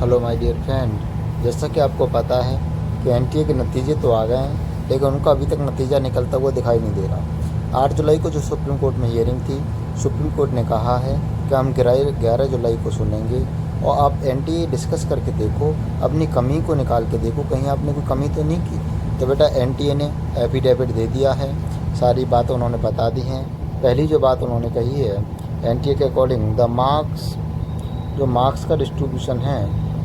Hello my dear friend, जैसा कि आपको पता है कि एनटीए के नतीजे तो आ गए हैं, लेकिन उनका अभी तक नतीजा निकलता हुआ दिखाई नहीं दे रहा। 8 जुलाई को जो सुप्रीम कोर्ट में हियरिंग थी, सुप्रीम कोर्ट ने कहा है कि हम 11 जुलाई को सुनेंगे और आप एनटीए डिस्कस करके देखो, अपनी कमी को निकाल के देखो, कहीं आपने कोई कमी तो नहीं की। तो बेटा एनटीए ने एफिडेविट दे दिया है, सारी बातें उन्होंने बता दी हैं। पहली जो बात उन्होंने कही है, एनटीए के अकॉर्डिंग द मार्क्स, जो मार्क्स का डिस्ट्रीब्यूशन है,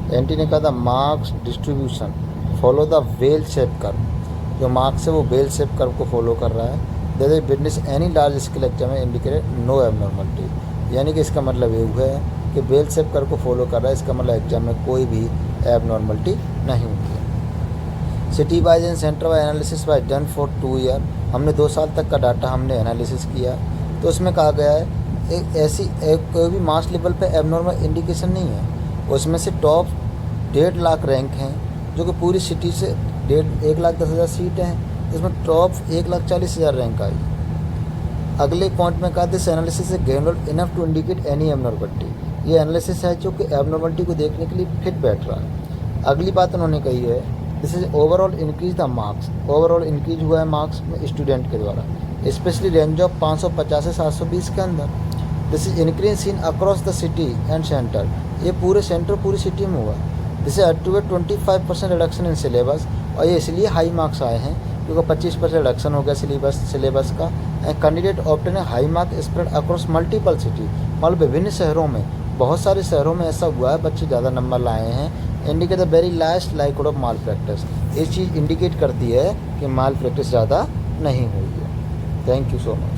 एनटी ने कहा था marks distribution follow the bell shape curve. जो मार्क्स है वो बेल शेप कर्व को फॉलो कर रहा है। They witness any large scale exam indicated no abnormality, यानी कि इसका मतलब ये हुआ है कि बेल शेप कर्व को फॉलो कर रहा है, इसका मतलब एग्जाम में कोई भी एबनॉर्मलिटी नहीं हुई है। City wise and centre wise analysis wise done for 2 year, हमने 2 साल तक का डाटा हमने एनालिसिस किया। तो उसमें कहा गया है कोई भी मार्क्स लेवल पे एबनॉर्मल इंडिकेशन नहीं है। उसमें से टॉप 1.5 लाख रैंक हैं, जो कि पूरी सिटी से 1,10,000 सीटें हैं, इसमें टॉप 1,40,000 रैंक आई। अगले पॉइंट में कहा this analysis is general enough to indicate any abnormality, ये एनालिसिस है जो कि एबनॉर्मलिटी को देखने के लिए फिट बैठ रहा है। अगली बात उन्होंने कही है this is overall increase the marks, overall increase हुआ है मार्क्स में स्टूडेंट के द्वारा, स्पेशली रेंज ऑफ 550 से 720 के अंदर। This is increase seen across the city and centre, ये पूरे सेंटर पूरी सिटी में हुआ। This is to 25% reduction in syllabus, और ये इसलिए हाई मार्क्स आए हैं क्योंकि 25% रिडक्शन हो गया सिलेबस का। And candidate obtain high mark spread across multiple city, मतलब विभिन्न शहरों में, बहुत सारे शहरों में ऐसा हुआ है बच्चे ज़्यादा नंबर लाए हैं। Indicate the very last likelihood of malpractice, ये चीज़ इंडिकेट करती है कि माल प्रैक्टिस ज़्यादा नहीं हुई है। Thank you so much.